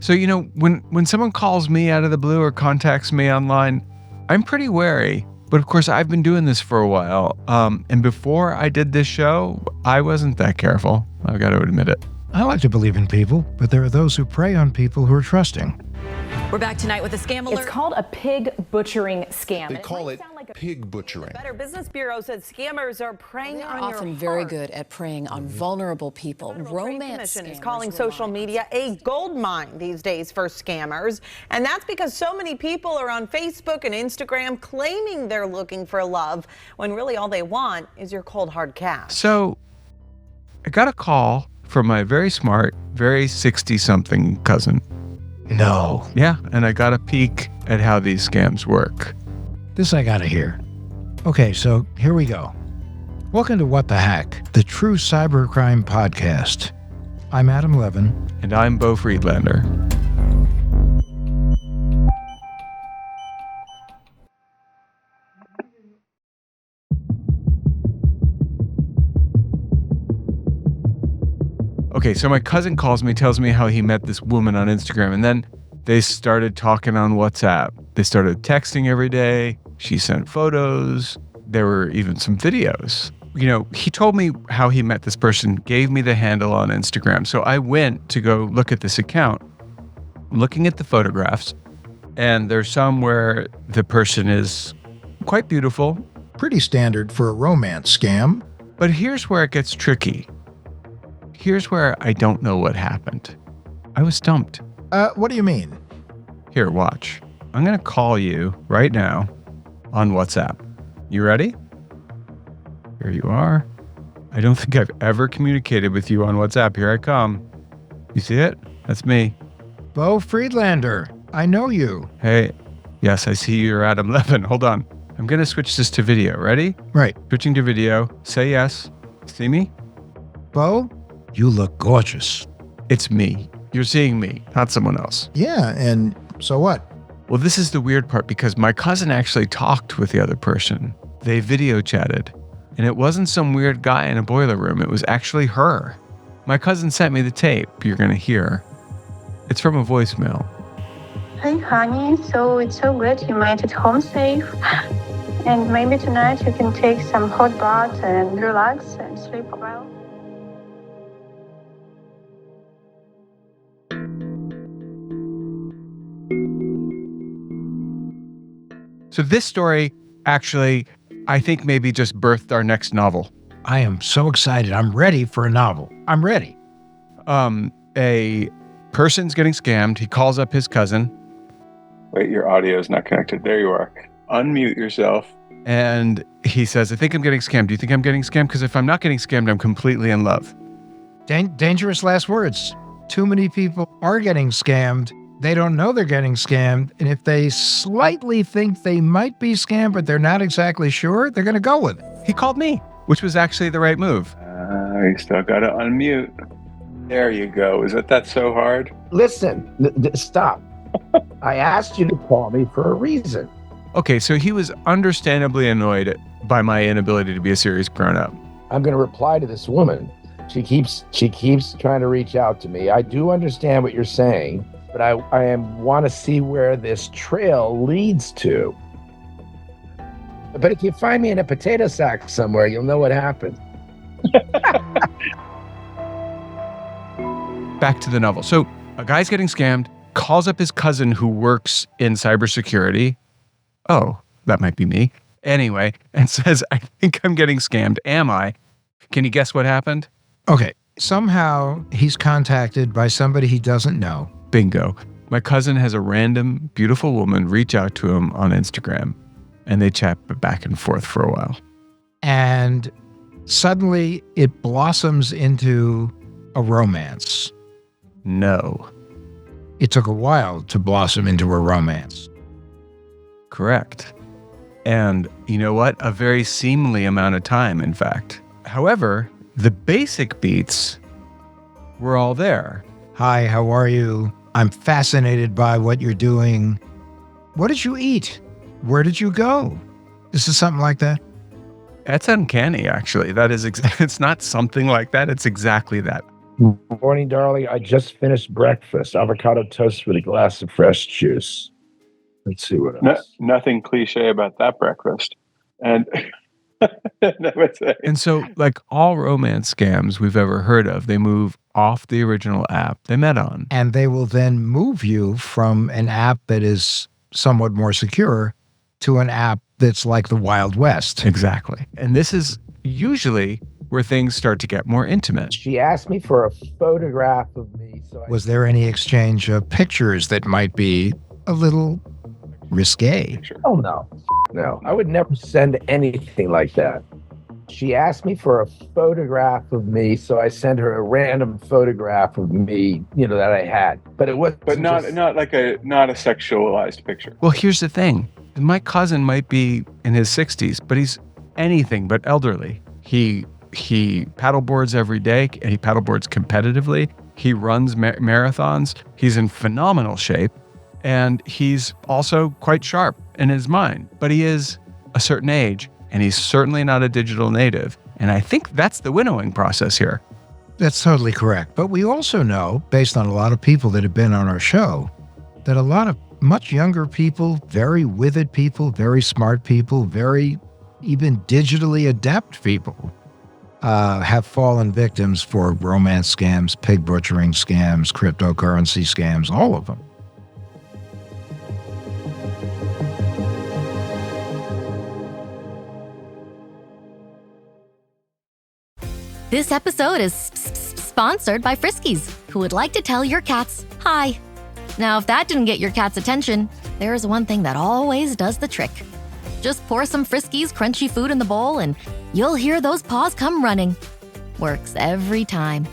So, when someone calls me out of the blue or contacts me online, I'm pretty wary. But of course, I've been doing this for a while. And before I did this show, I wasn't that careful. I've got to admit it. I like to believe in people, but there are those who prey on people who are trusting. We're back tonight with a scam alert. It's called a pig butchering scam. They call it pig butchering. Better Business Bureau said scammers are preying on your often very good at preying on vulnerable people. Romance Commission is calling social media a gold mine these days for scammers, and that's because so many people are on Facebook and Instagram claiming they're looking for love when really all they want is your cold hard cash. So I got a call from my very smart, very 60-something cousin. No. Yeah, and I got a peek at how these scams work. This I gotta hear. Okay, so here we go. Welcome to What the Hack, the true cybercrime podcast. I'm Adam Levin. And I'm Beau Friedlander. Okay, so my cousin calls me, tells me how he met this woman on Instagram, and then they started talking on WhatsApp. They started texting every day. She sent photos. There were even some videos. He told me how he met this person, gave me the handle on Instagram. So I went to go look at this account, looking at the photographs, and there's some where the person is quite beautiful. Pretty standard for a romance scam. But here's where it gets tricky. Here's where I don't know what happened. I was stumped. What do you mean? Here, watch. I'm going to call you right now on WhatsApp. You ready? Here you are. I don't think I've ever communicated with you on WhatsApp. Here I come. You see it? That's me. Beau Friedlander. I know you. Hey. Yes, I see you're Adam Levin. Hold on. I'm going to switch this to video. Ready? Right. Switching to video. Say yes. See me? Beau, you look gorgeous. It's me. You're seeing me, not someone else. Yeah, and so what? Well, this is the weird part because my cousin actually talked with the other person. They video chatted, and it wasn't some weird guy in a boiler room. It was actually her. My cousin sent me the tape you're going to hear. It's from a voicemail. Hey, honey, so it's so good you made it home safe. And maybe tonight you can take some hot bath and relax and sleep well. So this story actually, I think maybe just birthed our next novel. I am so excited. I'm ready for a novel. I'm ready. A person's getting scammed. He calls up his cousin. Wait, your audio is not connected. There you are. Unmute yourself. And he says, I think I'm getting scammed. Do you think I'm getting scammed? Because if I'm not getting scammed, I'm completely in love. Dangerous last words. Too many people are getting scammed. They don't know they're getting scammed. And if they slightly think they might be scammed, but they're not exactly sure, they're going to go with it. He called me, which was actually the right move. You still got to unmute. There you go. Is that so hard? Listen, stop. I asked you to call me for a reason. Okay, so he was understandably annoyed by my inability to be a serious grown-up. I'm going to reply to this woman. She keeps trying to reach out to me. I do understand what you're saying, but I want to see where this trail leads to. But if you find me in a potato sack somewhere, you'll know what happened. Back to the novel. So a guy's getting scammed, calls up his cousin who works in cybersecurity. Oh, that might be me. Anyway, and says, I think I'm getting scammed. Am I? Can you guess what happened? Okay. Somehow he's contacted by somebody he doesn't know. Bingo. My cousin has a random, beautiful woman reach out to him on Instagram, and they chat back and forth for a while. And suddenly it blossoms into a romance. No. It took a while to blossom into a romance. Correct. And you know what? A very seemly amount of time, in fact. However, the basic beats were all there. Hi, how are you? I'm fascinated by what you're doing. What did you eat? Where did you go? This is something like that? That's uncanny, actually. That is, it's not something like that. It's exactly that. Morning, darling. I just finished breakfast. Avocado toast with a glass of fresh juice. Let's see what else. Nothing cliche about that breakfast. And that was it. And so, like all romance scams we've ever heard of, they move off the original app they met on. And they will then move you from an app that is somewhat more secure to an app that's like the Wild West. Exactly. And this is usually where things start to get more intimate. She asked me for a photograph of me. Was there any exchange of pictures that might be a little risque? Oh, no. No, I would never send anything like that. She asked me for a photograph of me, so I sent her a random photograph of me, that I had. But it was, not a sexualized picture. Well, here's the thing. My cousin might be in his 60s, but he's anything but elderly. He paddleboards every day, and he paddleboards competitively. He runs marathons. He's in phenomenal shape, and he's also quite sharp in his mind. But he is a certain age, and he's certainly not a digital native. And I think that's the winnowing process here. That's totally correct. But we also know, based on a lot of people that have been on our show, that a lot of much younger people, very withered people, very smart people, very even digitally adept people have fallen victims for romance scams, pig butchering scams, cryptocurrency scams, all of them. This episode is sponsored by Friskies, who would like to tell your cats hi. Now, if that didn't get your cat's attention, there is one thing that always does the trick. Just pour some Friskies crunchy food in the bowl and you'll hear those paws come running. Works every time.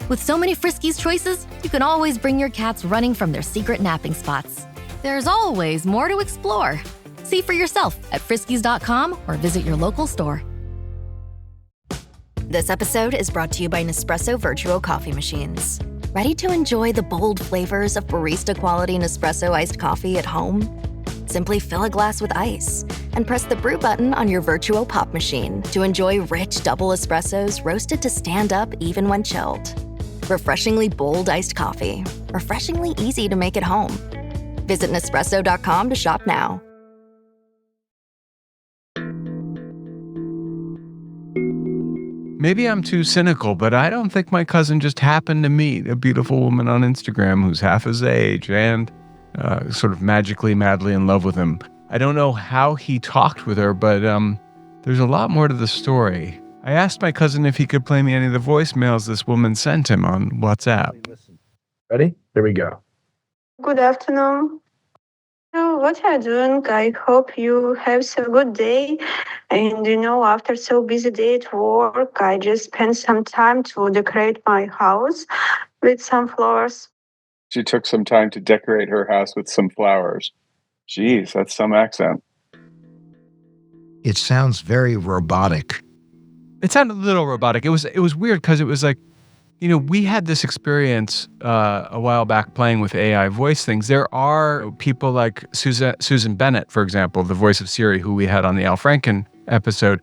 With so many Friskies choices, you can always bring your cats running from their secret napping spots. There's always more to explore. See for yourself at friskies.com or visit your local store. This episode is brought to you by Nespresso Virtuo Coffee Machines. Ready to enjoy the bold flavors of barista-quality Nespresso iced coffee at home? Simply fill a glass with ice and press the brew button on your Virtuo Pop machine to enjoy rich double espressos roasted to stand up even when chilled. Refreshingly bold iced coffee. Refreshingly easy to make at home. Visit Nespresso.com to shop now. Maybe I'm too cynical, but I don't think my cousin just happened to meet a beautiful woman on Instagram who's half his age and sort of magically, madly in love with him. I don't know how he talked with her, but there's a lot more to the story. I asked my cousin if he could play me any of the voicemails this woman sent him on WhatsApp. Ready? Here we go. Good afternoon. What are you doing? I hope you have a good day. And after so busy day at work, I just spent some time to decorate my house with some flowers. She took some time to decorate her house with some flowers. Jeez, that's some accent. It sounds very robotic. It sounded a little robotic. It was weird because it was like, we had this experience a while back playing with AI voice things. There are people like Susan Bennett, for example, the voice of Siri, who we had on the Al Franken episode.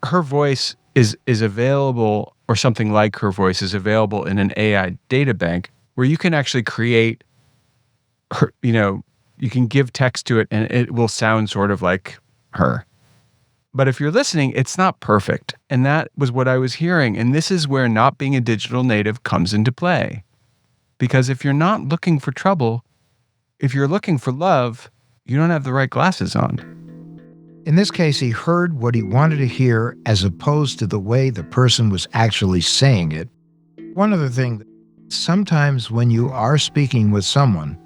Her voice is available, or something like her voice is available in an AI data bank where you can actually create her, you can give text to it and it will sound sort of like her. But if you're listening, it's not perfect. And that was what I was hearing. And this is where not being a digital native comes into play. Because if you're not looking for trouble, if you're looking for love, you don't have the right glasses on. In this case, he heard what he wanted to hear as opposed to the way the person was actually saying it. One other thing, sometimes when you are speaking with someone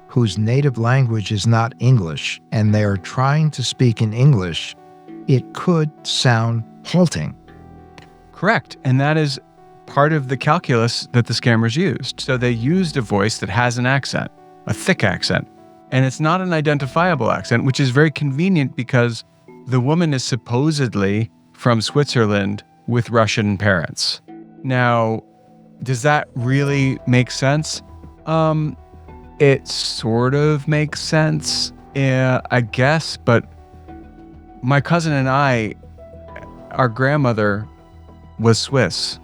whose native language is not English and they're trying to speak in English, it could sound halting. Correct. And that is part of the calculus that the scammers used. So they used a voice that has an accent, a thick accent. And it's not an identifiable accent, which is very convenient because the woman is supposedly from Switzerland with Russian parents. Now, does that really make sense? It sort of makes sense, I guess, but my cousin and I, our grandmother was Swiss.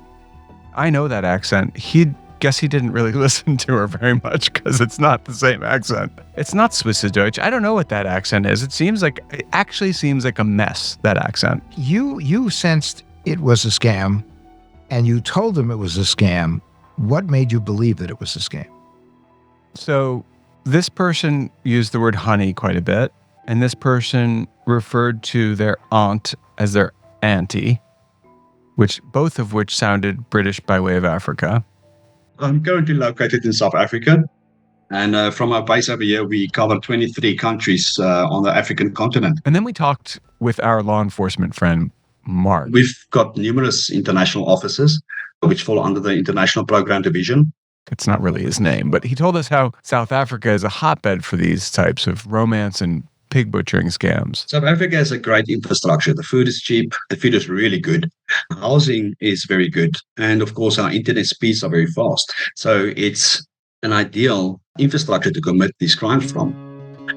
I know that accent. He didn't really listen to her very much because it's not the same accent. It's not Swisserdeutsch. I don't know what that accent is. It actually seems like a mess, that accent. You sensed it was a scam, and you told them it was a scam. What made you believe that it was a scam? So this person used the word honey quite a bit, and this person referred to their aunt as their auntie, both of which sounded British by way of Africa. I'm currently located in South Africa, and from our base over here, we cover 23 countries on the African continent. And then we talked with our law enforcement friend, Mark. We've got numerous international offices, which fall under the International Program Division. It's not really his name, but he told us how South Africa is a hotbed for these types of romance and pig butchering scams. South Africa has a great infrastructure. The food is cheap. The food is really good. Housing is very good. And of course, our internet speeds are very fast. So it's an ideal infrastructure to commit these crimes from.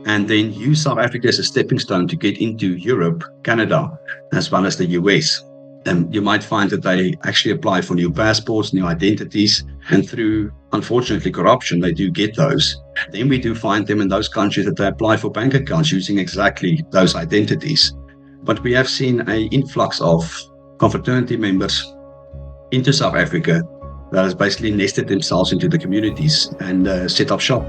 And then use South Africa as a stepping stone to get into Europe, Canada, as well as the US. And you might find that they actually apply for new passports, new identities, and through, unfortunately, corruption, they do get those. Then we do find them in those countries that they apply for bank accounts using exactly those identities. But we have seen an influx of confraternity members into South Africa that has basically nested themselves into the communities and set up shop.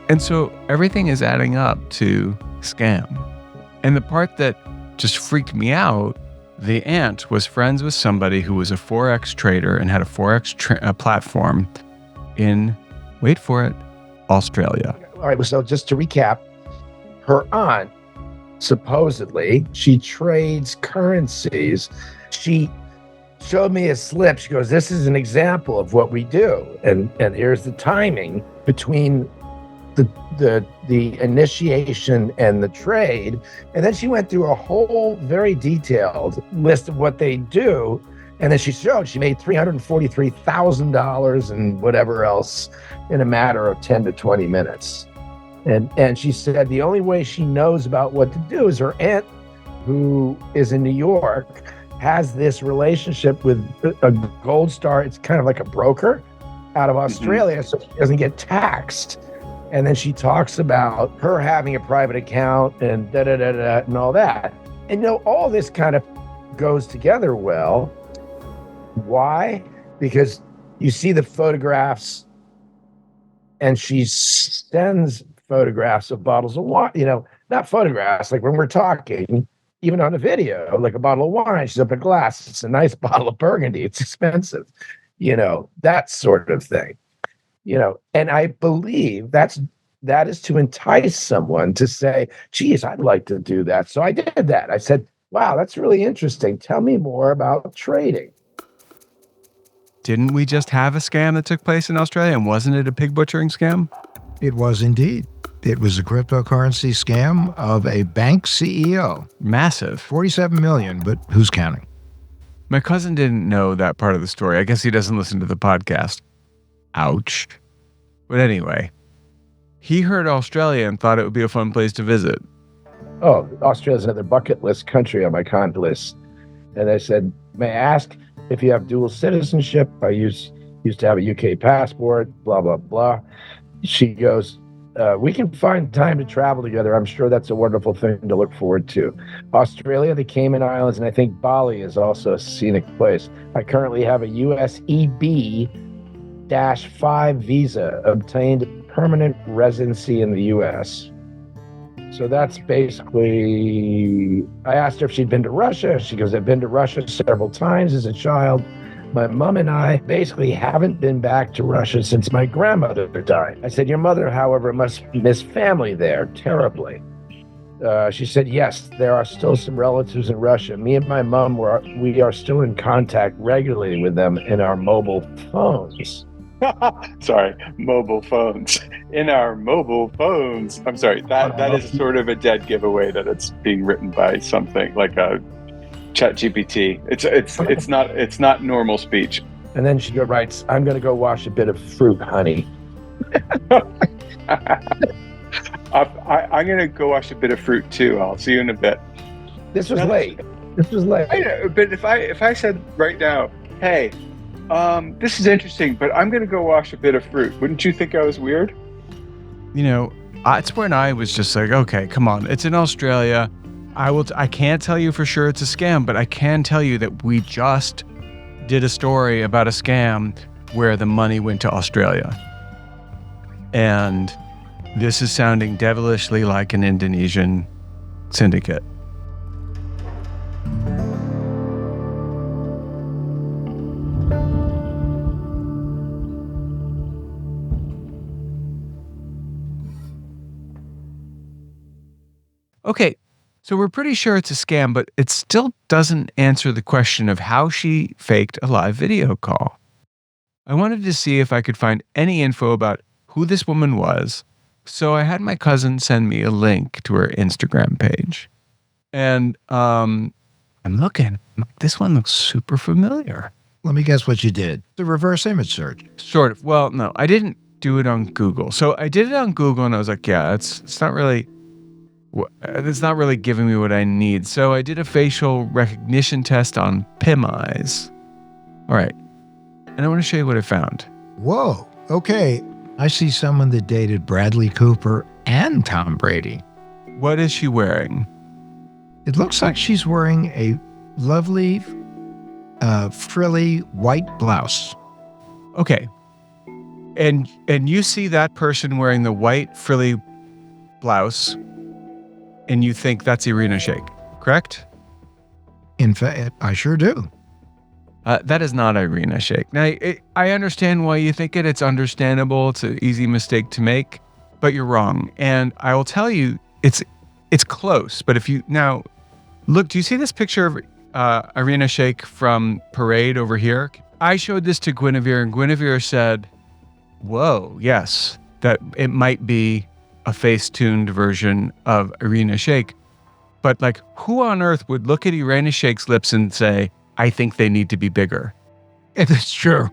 And so everything is adding up to scam. And the part that just freaked me out, the aunt was friends with somebody who was a Forex trader and had a Forex platform in, wait for it, Australia. All right, so just to recap, her aunt, supposedly, she trades currencies. She showed me a slip. She goes, this is an example of what we do. And here's the timing between the initiation and the trade. And then she went through a whole very detailed list of what they do. And then she showed she made $343,000 and whatever else in a matter of 10 to 20 minutes. And she said the only way she knows about what to do is her aunt, who is in New York, has this relationship with a Gold Star. It's kind of like a broker out of Australia, so she doesn't get taxed. And then she talks about her having a private account and da-da-da-da and all that. And, all this kind of goes together well. Why? Because you see the photographs and she sends photographs of bottles of wine, not photographs, like when we're talking, even on a video, like a bottle of wine, she's up a glass. It's a nice bottle of Burgundy. It's expensive, that sort of thing. And I believe that is to entice someone to say, geez, I'd like to do that. So I did that. I said, wow, that's really interesting. Tell me more about trading. Didn't we just have a scam that took place in Australia? And wasn't it a pig butchering scam? It was indeed. It was a cryptocurrency scam of a bank CEO. Massive. 47 million, but who's counting? My cousin didn't know that part of the story. I guess he doesn't listen to the podcast. Ouch. But anyway, he heard Australia and thought it would be a fun place to visit. Oh, Australia's another bucket list country on my con list. And I said, may I ask if you have dual citizenship? I used to have a UK passport, blah, blah, blah. She goes, we can find time to travel together. I'm sure that's a wonderful thing to look forward to. Australia, the Cayman Islands, and I think Bali is also a scenic place. I currently have a US EB-5 visa, obtained permanent residency in the US. So that's basically, I asked her if she'd been to Russia. She goes, I've been to Russia several times as a child. My mom and I basically haven't been back to Russia since my grandmother died. I said, your mother, however, must miss family there terribly. She said, yes, there are still some relatives in Russia. Me and my mom, we are still in contact regularly with them in our mobile phones. Sorry, mobile phones. In our mobile phones. I'm sorry, that is sort of a dead giveaway that it's being written by something like a ChatGPT. It's not normal speech. And then she writes, I'm going to go wash a bit of fruit, honey. I'm going to go wash a bit of fruit too. I'll see you in a bit. This was late. This was late. I know, but if I said right now, hey, this is interesting, but I'm going to go wash a bit of fruit, wouldn't you think I was weird? You know, it's when I was just like, okay, come on, it's in Australia. I can't tell you for sure it's a scam, but I can tell you that we just did a story about a scam where the money went to Australia. And this is sounding devilishly like an Indonesian syndicate. Okay, so we're pretty sure it's a scam, but it still doesn't answer the question of how she faked a live video call. I wanted to see if I could find any info about who this woman was, so I had my cousin send me a link to her Instagram page. And I'm looking, this one looks super familiar. Let me guess what you did. The reverse image search. Sort of. Well, no, I didn't do it on Google. So I did it on Google and I was like, yeah, it's not really giving me what I need. So I did a facial recognition test on PimEyes. All right. And I want to show you what I found. Whoa. Okay. I see someone that dated Bradley Cooper and Tom Brady. What is she wearing? It looks like she's wearing a lovely, frilly white blouse. Okay. And you see that person wearing the white frilly blouse, and you think that's Irina Shayk, correct? In fact, I sure do. That is not Irina Shayk. Now, I understand why you think it. It's understandable. It's an easy mistake to make, but you're wrong. And I will tell you, it's close. But if you now look, do you see this picture of Irina Shayk from Parade over here? I showed this to Guinevere, and Guinevere said, "Whoa, yes, that it might be a face-tuned version of Irina Shayk." But like, who on earth would look at Irina Shayk's lips and say, I think they need to be bigger? It's true.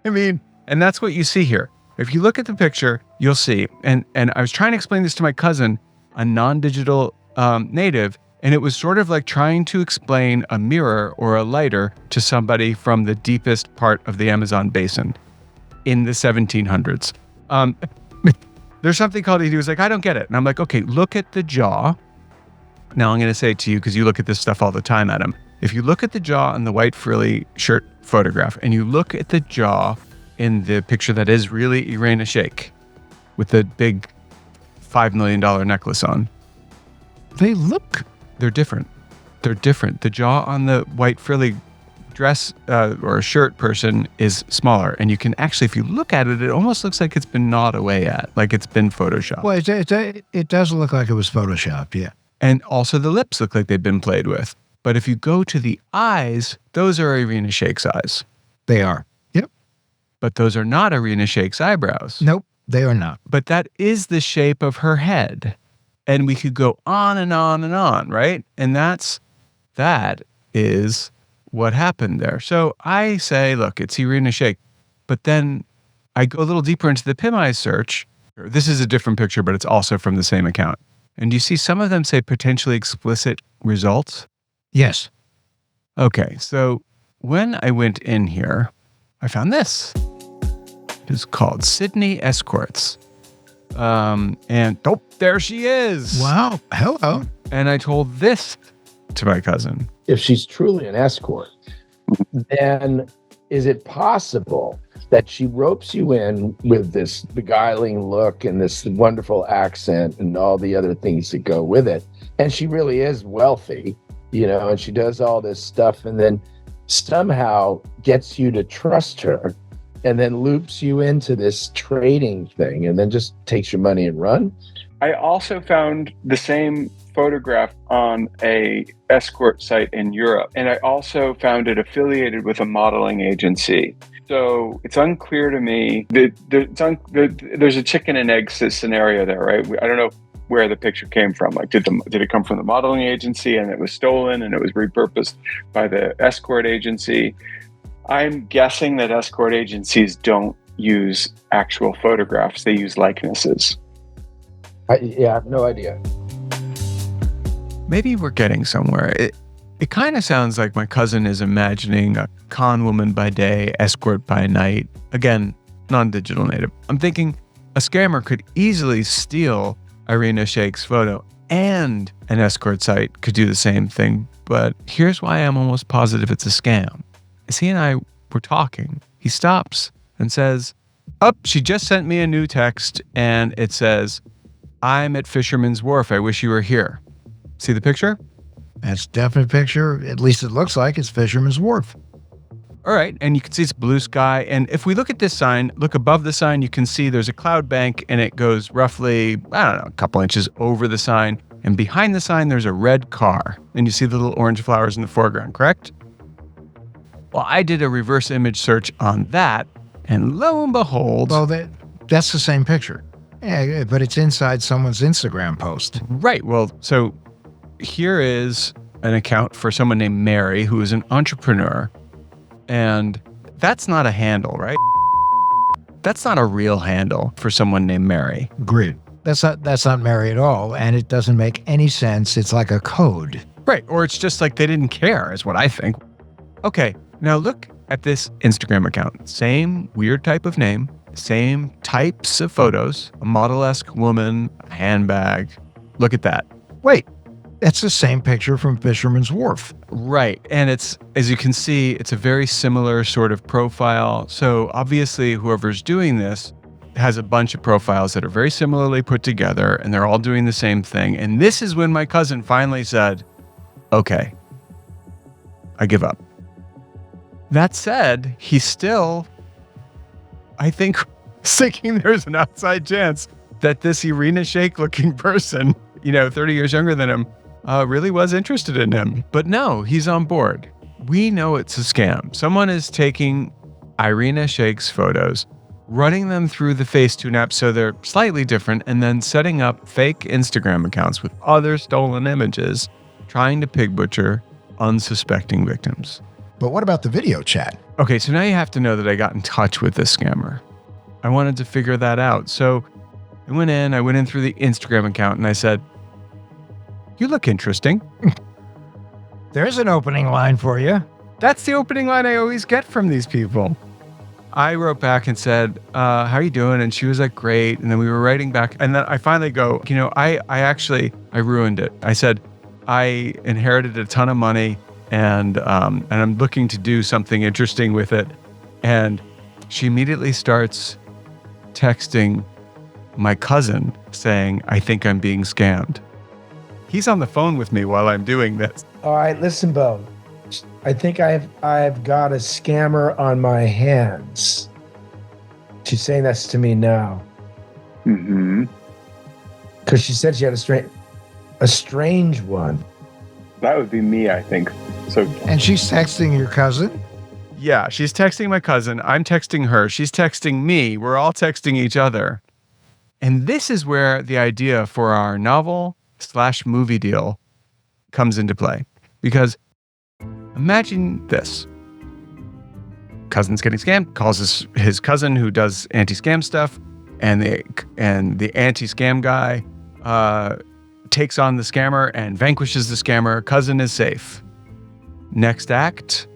I mean, and that's what you see here. If you look at the picture, you'll see. And I was trying to explain this to my cousin, a non-digital native, and it was sort of like trying to explain a mirror or a lighter to somebody from the deepest part of the Amazon basin in the 1700s. There's something called, he was like, I don't get it. And I'm like, okay, look at the jaw. Now I'm going to say it to you because you look at this stuff all the time, Adam. If you look at the jaw in the white frilly shirt photograph, and you look at the jaw in the picture that is really Irina Shayk with the big $5 million necklace on, they're different. They're different. The jaw on the white frilly dress or shirt person is smaller. And you can actually, if you look at it, it almost looks like it's been gnawed away at, like it's been photoshopped. Well, it does look like it was photoshopped, yeah. And also the lips look like they've been played with. But if you go to the eyes, those are Irina Shayk's eyes. They are. Yep. But those are not Irina Shayk's eyebrows. Nope, they are not. But that is the shape of her head. And we could go on and on and on, right? And that is what happened there. So I say, look, it's Irina Shayk. But then I go a little deeper into the PimEyes search. This is a different picture, but it's also from the same account. And you see some of them say potentially explicit results? Yes. Okay, so when I went in here, I found this. It's called Sydney Escorts. And there she is. Wow. Hello. And I told this to my cousin. If she's truly an escort, then is it possible that she ropes you in with this beguiling look and this wonderful accent and all the other things that go with it, and she really is wealthy, and she does all this stuff and then somehow gets you to trust her and then loops you into this trading thing and then just takes your money and run? I also found the same photograph on a escort site in Europe, and I also found it affiliated with a modeling agency. So it's unclear to me there's a chicken and egg scenario there, right? I don't know where the picture came from. Like, did it come from the modeling agency and it was stolen and it was repurposed by the escort agency? I'm guessing that escort agencies don't use actual photographs; they use likenesses. I have no idea. maybe we're getting somewhere. It kind of sounds like my cousin is imagining a con woman by day, escort by night. Again, non-digital native. I'm thinking a scammer could easily steal Irina Shaykh's photo, and an escort site could do the same thing. But here's why I'm almost positive it's a scam. As he and I were talking, he stops and says, she just sent me a new text, and it says, I'm at Fisherman's Wharf. I wish you were here. See the picture? That's a definite picture. At least it looks like it's Fisherman's Wharf. All right, and you can see it's blue sky. And if we look at this sign, look above the sign, you can see there's a cloud bank, and it goes roughly, a couple inches over the sign. And behind the sign, there's a red car. And you see the little orange flowers in the foreground, correct? Well, I did a reverse image search on that, and lo and behold... Well, that's the same picture. Yeah, but it's inside someone's Instagram post. Right. Well, so here is an account for someone named Mary, who is an entrepreneur. And that's not a handle, right? That's not a real handle for someone named Mary. Agreed. That's not Mary at all, and it doesn't make any sense. It's like a code. Right, or it's just like they didn't care, is what I think. Okay, now look at this Instagram account. Same weird type of name, same types of photos, a model-esque woman, a handbag. Look at that. Wait, that's the same picture from Fisherman's Wharf. Right, and it's, as you can see, it's a very similar sort of profile. So obviously whoever's doing this has a bunch of profiles that are very similarly put together, and they're all doing the same thing. And this is when my cousin finally said, okay, I give up. That said, he's still, I think, thinking there's an outside chance that this Irina Shaykh looking person, 30 years younger than him, really was interested in him. But no, he's on board. We know it's a scam. Someone is taking Irina Shaykh's photos, running them through the Facetune app so they're slightly different, and then setting up fake Instagram accounts with other stolen images, trying to pig butcher unsuspecting victims. But what about the video chat? Okay, so now you have to know that I got in touch with this scammer. I wanted to figure that out. So I went in through the Instagram account, and I said, you look interesting. There's an opening line for you. That's the opening line I always get from these people. I wrote back and said, how are you doing? And she was like, great. And then we were writing back. And then I finally go, I ruined it. I said, I inherited a ton of money, and I'm looking to do something interesting with it. And she immediately starts texting my cousin saying, I think I'm being scammed. He's on the phone with me while I'm doing this. All right, listen, Beau. I think I've got a scammer on my hands. She's saying this to me now. Mm-hmm. Because she said she had a strange one. That would be me, I think. So. And she's texting your cousin? Yeah, she's texting my cousin. I'm texting her. She's texting me. We're all texting each other. And this is where the idea for our novel/movie deal comes into play. Because imagine this. Cousin's getting scammed, calls his cousin who does anti-scam stuff, and the anti-scam guy takes on the scammer and vanquishes the scammer. Cousin is safe. Next act,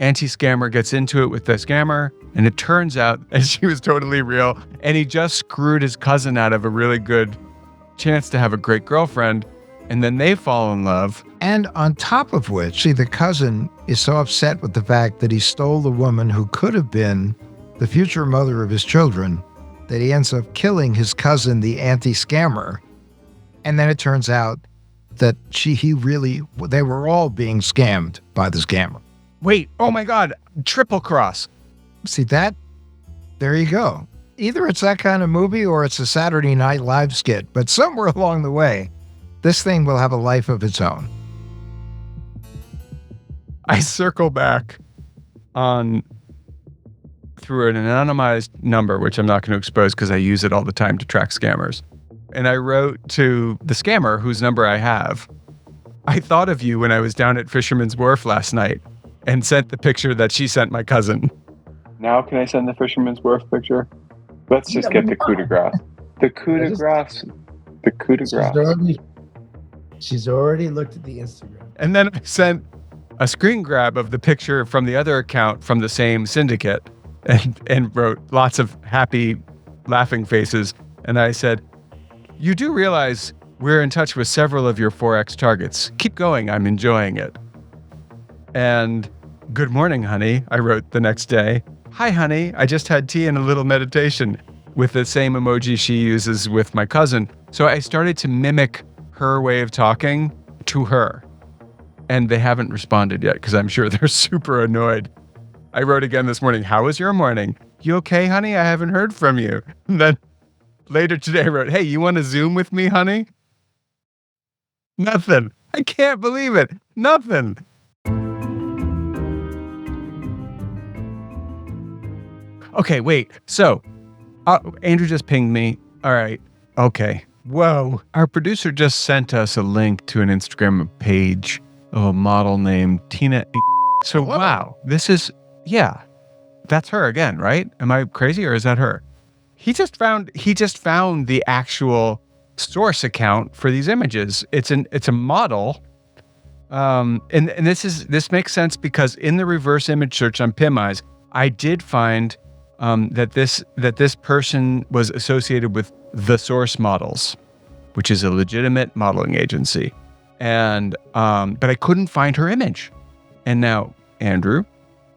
anti-scammer gets into it with the scammer, and it turns out that she was totally real, and he just screwed his cousin out of a really good chance to have a great girlfriend, and then they fall in love. And on top of which, the cousin is so upset with the fact that he stole the woman who could have been the future mother of his children, that he ends up killing his cousin, the anti-scammer. And then it turns out that they were all being scammed by the scammer. Wait, oh my God, triple cross. See that? There you go. Either it's that kind of movie or it's a Saturday Night Live skit, but somewhere along the way, this thing will have a life of its own. I circle back through an anonymized number, which I'm not going to expose because I use it all the time to track scammers. And I wrote to the scammer, whose number I have, I thought of you when I was down at Fisherman's Wharf last night, and sent the picture that she sent my cousin. Now can I send the Fisherman's Wharf picture? Let's just get the coup de grace. The coup de grace. The coup de grace. She's already looked at the Instagram. And then I sent a screen grab of the picture from the other account from the same syndicate and wrote lots of happy laughing faces. And I said, "You do realize we're in touch with several of your Forex targets. Keep going, I'm enjoying it." And "Good morning, honey," I wrote the next day. "Hi, honey, I just had tea and a little meditation," with the same emoji she uses with my cousin. So I started to mimic her way of talking to her. And they haven't responded yet because I'm sure they're super annoyed. I wrote again this morning, "How was your morning? You okay, honey? I haven't heard from you." And then later today I wrote, "Hey, you want to Zoom with me, honey?" Nothing. I can't believe it. Nothing. Okay, wait. So, Andrew just pinged me. All right. Okay. Whoa. Our producer just sent us a link to an Instagram page of a model named Tina. So, wow. This is, yeah. That's her again, right? Am I crazy or is that her? He just found the actual source account for these images. It's a model. And this makes sense because in the reverse image search on PimEyes, I did find that this person was associated with The Source Models, which is a legitimate modeling agency. And but I couldn't find her image. And now Andrew,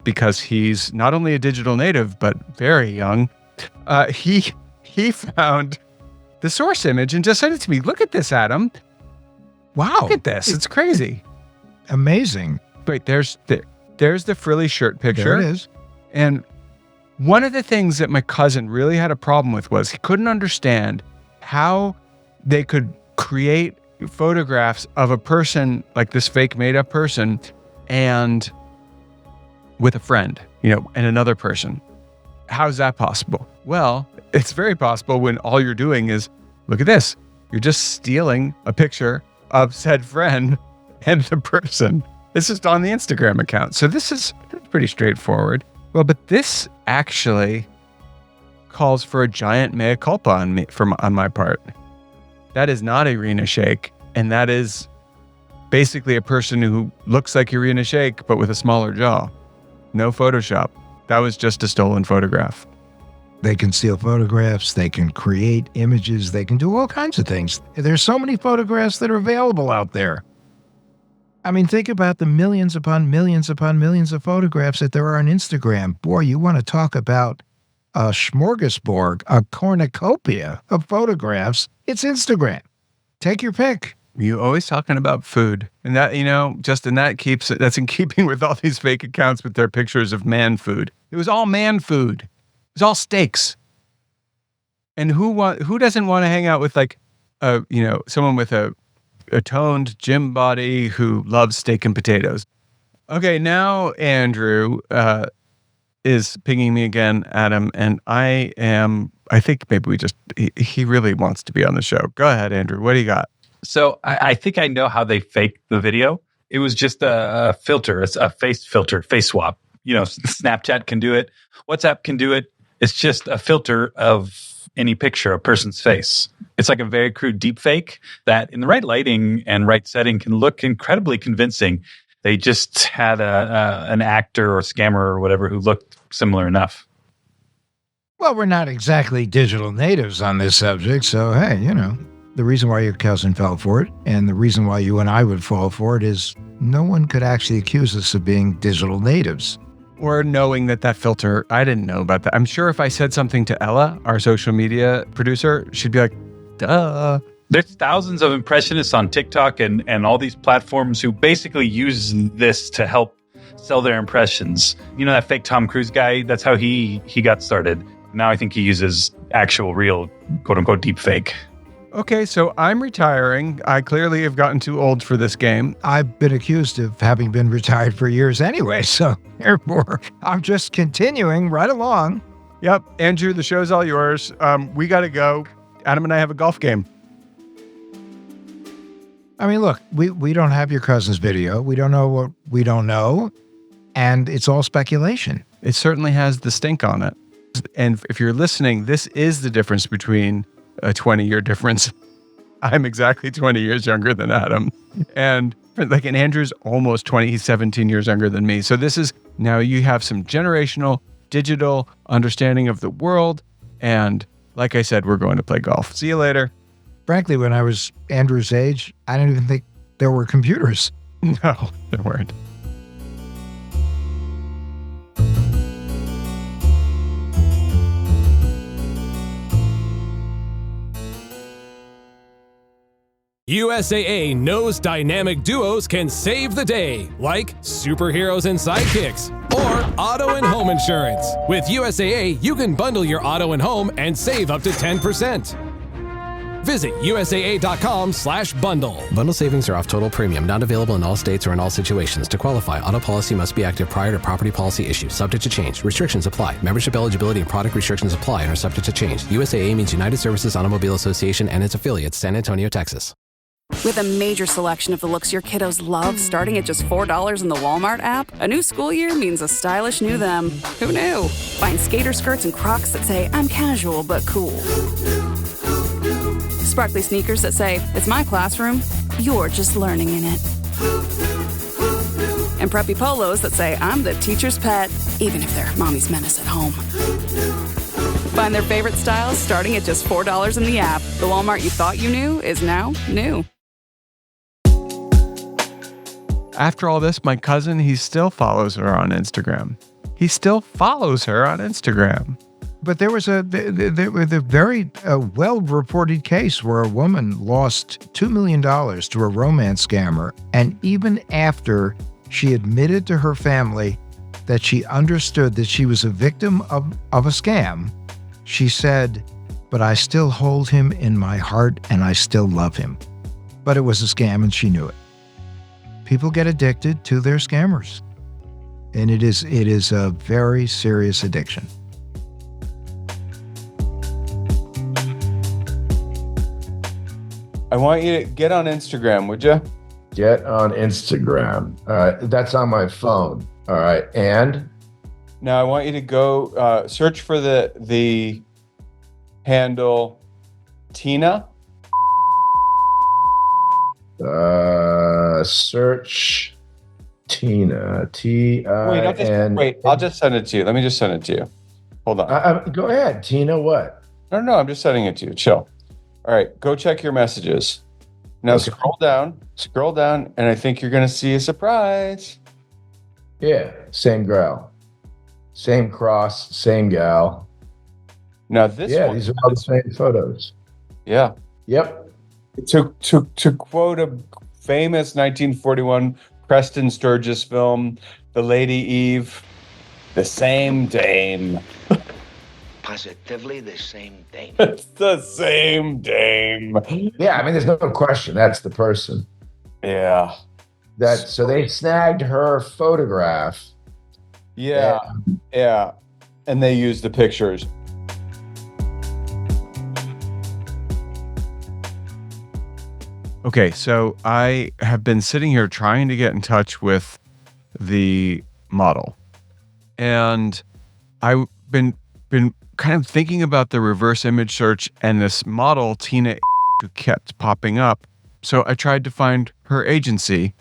because he's not only a digital native but very young, he found the source image and just sent it to me. "Look at this, Adam. Wow. Look at this. It's crazy." Amazing. Wait, there's the frilly shirt picture. There it is. And one of the things that my cousin really had a problem with was he couldn't understand how they could create photographs of a person, like this fake made-up person, and with a friend, and another person. How's that possible? Well, it's very possible when all you're doing is, look at this. You're just stealing a picture of said friend and the person. This is on the Instagram account. So this is pretty straightforward. Well, but this actually calls for a giant mea culpa on my part. That is not Irina Shayk, and that is basically a person who looks like Irina Shayk, but with a smaller jaw. No Photoshop. That was just a stolen photograph. They can steal photographs. They can create images. They can do all kinds of things. There's so many photographs that are available out there. I mean, think about the millions upon millions upon millions of photographs that there are on Instagram. Boy, you want to talk about a smorgasbord, a cornucopia of photographs. It's Instagram. Take your pick. You always talking about food. And that, that's in keeping with all these fake accounts with their pictures of man food. It was all man food. It was all steaks. And who doesn't want to hang out with someone with a toned gym body who loves steak and potatoes? Okay, now Andrew is pinging me again, Adam, and I think maybe he really wants to be on the show. Go ahead, Andrew. What do you got? So I think I know how they faked the video. It was just a filter, a face filter, face swap. Snapchat can do it. WhatsApp can do it. It's just a filter of any picture, a person's face. It's like a very crude deep fake that in the right lighting and right setting can look incredibly convincing. They just had an actor or scammer or whatever who looked similar enough. Well, we're not exactly digital natives on this subject, so hey, the reason why your cousin fell for it and the reason why you and I would fall for it is no one could actually accuse us of being digital natives. Or knowing that filter, I didn't know about that. I'm sure if I said something to Ella, our social media producer, she'd be like, duh. There's thousands of impressionists on TikTok and all these platforms who basically use this to help sell their impressions. That fake Tom Cruise guy, that's how he got started. Now I think he uses actual real quote-unquote deep fake. Okay, so I'm retiring. I clearly have gotten too old for this game. I've been accused of having been retired for years anyway, so therefore I'm just continuing right along. Yep, Andrew, the show's all yours. We got to go. Adam and I have a golf game. I mean, look, we don't have your cousin's video. We don't know what we don't know, and it's all speculation. It certainly has the stink on it. And if you're listening, this is the difference between a 20-year difference I'm exactly 20 years younger than Adam. And Andrew's almost 20. He's 17 years younger than me. So this is, now you have some generational digital understanding of the world. And like I said, we're going to play golf. See you later. Frankly, when I was Andrew's age, I didn't even think there were computers. No, there weren't. USAA knows dynamic duos can save the day, like superheroes and sidekicks, or auto and home insurance. With USAA, you can bundle your auto and home and save up to 10%. Visit USAA.com/bundle. Bundle savings are off total premium, not available in all states or in all situations. To qualify, auto policy must be active prior to property policy issue, subject to change. Restrictions apply. Membership eligibility and product restrictions apply and are subject to change. USAA means United Services Automobile Association and its affiliates, San Antonio, Texas. With a major selection of the looks your kiddos love, starting at just $4 in the Walmart app, a new school year means a stylish new them. Who knew? Find skater skirts and Crocs that say, I'm casual but cool. Sparkly sneakers that say, it's my classroom, you're just learning in it. And preppy polos that say, I'm the teacher's pet, even if they're mommy's menace at home. Find their favorite styles starting at just $4 in the app. The Walmart you thought you knew is now new. After all this, my cousin, he still follows her on Instagram. But there was a very well-reported case where a woman lost $2 million to a romance scammer, and even after she admitted to her family that she understood that she was a victim of a scam, she said, but I still hold him in my heart and I still love him. But it was a scam and she knew it. People get addicted to their scammers. And it is a very serious addiction. I want you to get on Instagram, would you? Get on Instagram. All right. That's on my phone. All right. And? Now I want you to go search for the handle Tina. Search Tina. T-I-N. Wait, I'll just send it to you. Let me just send it to you. Hold on. Go ahead. Tina what? No, I'm just sending it to you. Chill. All right, go check your messages. Now okay. Scroll down, and I think you're going to see a surprise. Yeah, same girl. Same cross, same gal. Now this one, these are all the same photos. Yeah. Yep. To quote a famous 1941 Preston Sturges film, The Lady Eve, the same dame. Positively the same dame. It's the same dame. Yeah, I mean, there's no question that's the person. Yeah. So they snagged her photograph. Yeah. And they used the pictures. Okay, so I have been sitting here trying to get in touch with the model. And I've been kind of thinking about the reverse image search and this model, Tina, who kept popping up. So I tried to find her agency,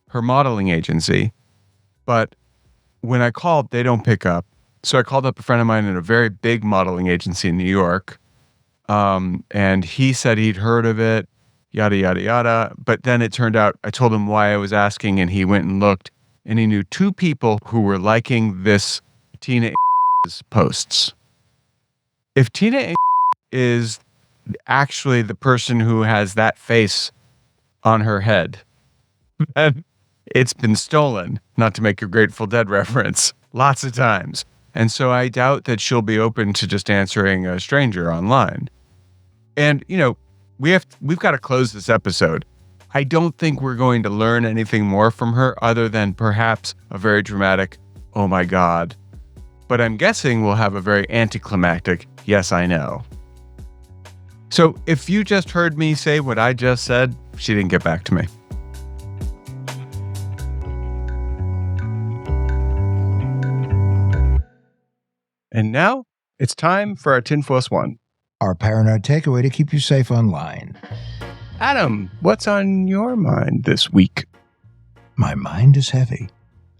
her modeling agency. But when I called, they don't pick up. So I called up a friend of mine in a very big modeling agency in New York. And he said he'd heard of it, yada, yada, yada. But then it turned out, I told him why I was asking, and he went and looked, and he knew 2 people who were liking this Tina posts. If Tina is actually the person who has that face on her head, then it's been stolen, not to make a Grateful Dead reference, lots of times. And so I doubt that she'll be open to just answering a stranger online. And, we've got to close this episode. I don't think we're going to learn anything more from her other than perhaps a very dramatic, oh my God. But I'm guessing we'll have a very anticlimactic, yes, I know. So if you just heard me say what I just said, she didn't get back to me. And now it's time for our Tinfoil One. Our paranoid takeaway to keep you safe online. Adam, what's on your mind this week? My mind is heavy.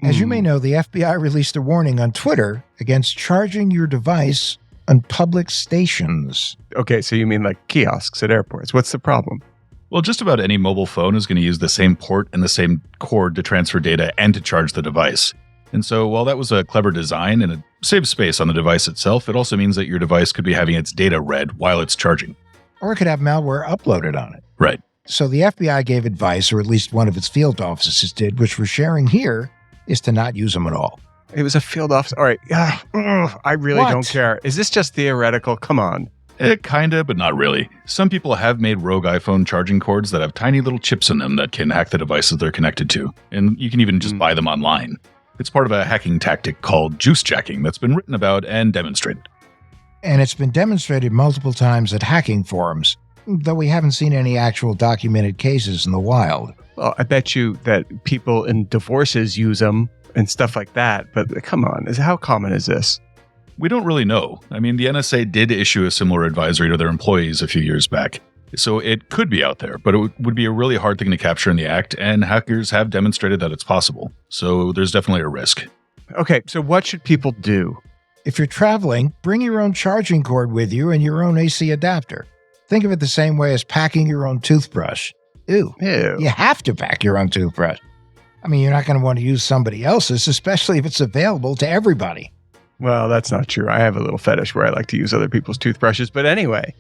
As you may know, the FBI released a warning on Twitter against charging your device on public stations. Okay, so you mean like kiosks at airports. What's the problem? Well, just about any mobile phone is going to use the same port and the same cord to transfer data and to charge the device. And so while that was a clever design and it saves space on the device itself, it also means that your device could be having its data read while it's charging. Or it could have malware uploaded on it. Right. So the FBI gave advice, or at least one of its field offices did, which we're sharing here, is to not use them at all. It was a field office. All right. I really don't care. Is this just theoretical? Come on. Kinda, but not really. Some people have made rogue iPhone charging cords that have tiny little chips in them that can hack the devices they're connected to. And you can even just buy them online. It's part of a hacking tactic called juice jacking that's been written about and demonstrated. And it's been demonstrated multiple times at hacking forums, though we haven't seen any actual documented cases in the wild. Well, I bet you that people in divorces use them and stuff like that. But come on, how common is this? We don't really know. I mean, the NSA did issue a similar advisory to their employees a few years back. So it could be out there, but it would be a really hard thing to capture in the act, and hackers have demonstrated that it's possible. So there's definitely a risk. Okay, so what should people do? If you're traveling, bring your own charging cord with you and your own AC adapter. Think of it the same way as packing your own toothbrush. Ew. You have to pack your own toothbrush. I mean, you're not going to want to use somebody else's, especially if it's available to everybody. Well, that's not true. I have a little fetish where I like to use other people's toothbrushes. But anyway,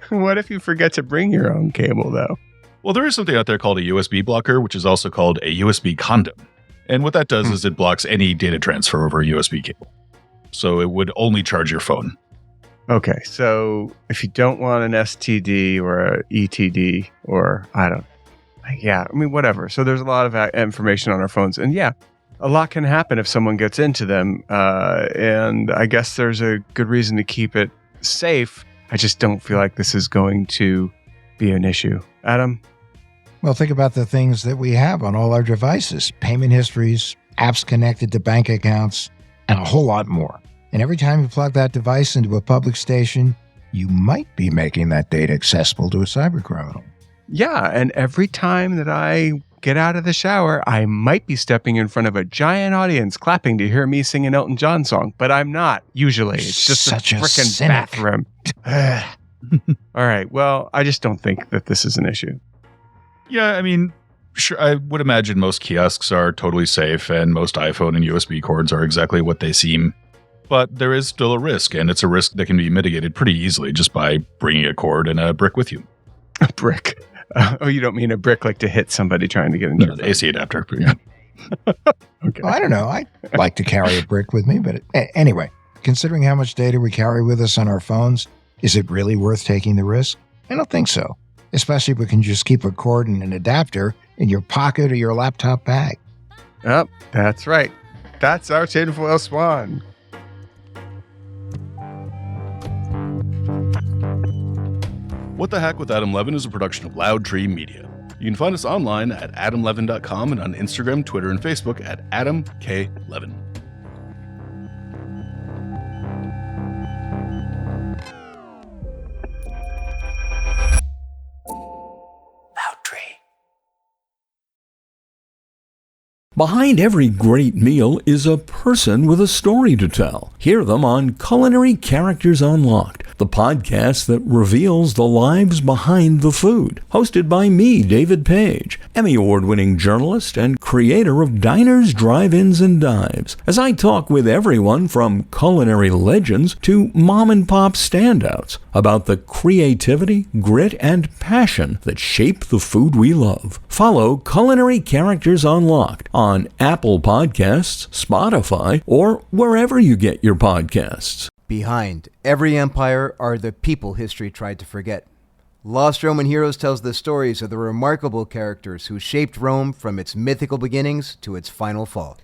what if you forget to bring your own cable, though? Well, there is something out there called a USB blocker, which is also called a USB condom. And what that does is it blocks any data transfer over a USB cable. So it would only charge your phone. Okay, so if you don't want an STD or a ETD or whatever. So there's a lot of information on our phones. And yeah, a lot can happen if someone gets into them. And I guess there's a good reason to keep it safe. I just don't feel like this is going to be an issue. Adam? Well, think about the things that we have on all our devices. Payment histories, apps connected to bank accounts, and a whole lot more. And every time you plug that device into a public station, you might be making that data accessible to a cybercriminal. Yeah, and every time that I get out of the shower, I might be stepping in front of a giant audience clapping to hear me sing an Elton John song, but I'm not, usually. It's just such a freaking bathroom. All right, well, I just don't think that this is an issue. Yeah, I mean, sure, I would imagine most kiosks are totally safe and most iPhone and USB cords are exactly what they seem. But there is still a risk, and it's a risk that can be mitigated pretty easily just by bringing a cord and a brick with you. A brick? Oh, you don't mean a brick like to hit somebody trying to get into the AC adapter. Yeah. Okay. Well, I don't know. I like to carry a brick with me, but anyway, considering how much data we carry with us on our phones, is it really worth taking the risk? I don't think so, especially if we can just keep a cord and an adapter in your pocket or your laptop bag. Oh, that's right. That's our tinfoil swan. What the Hack with Adam Levin is a production of Loud Tree Media. You can find us online at adamlevin.com and on Instagram, Twitter, and Facebook at Adam K. Levin. Behind every great meal is a person with a story to tell. Hear them on Culinary Characters Unlocked, the podcast that reveals the lives behind the food. Hosted by me, David Page, Emmy Award-winning journalist and creator of Diners, Drive-Ins, and Dives, as I talk with everyone from culinary legends to mom-and-pop standouts about the creativity, grit, and passion that shape the food we love. Follow Culinary Characters Unlocked on Apple Podcasts, Spotify, or wherever you get your podcasts. Behind every empire are the people history tried to forget. Lost Roman Heroes tells the stories of the remarkable characters who shaped Rome from its mythical beginnings to its final fall.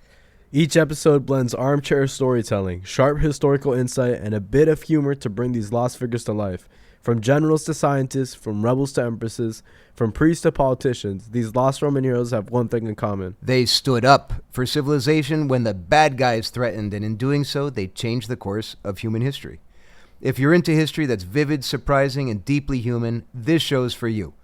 Each episode blends armchair storytelling, sharp historical insight, and a bit of humor to bring these lost figures to life. From generals to scientists, from rebels to empresses, from priests to politicians, these lost Roman heroes have one thing in common. They stood up for civilization when the bad guys threatened, and in doing so, they changed the course of human history. If you're into history that's vivid, surprising, and deeply human, this show's for you.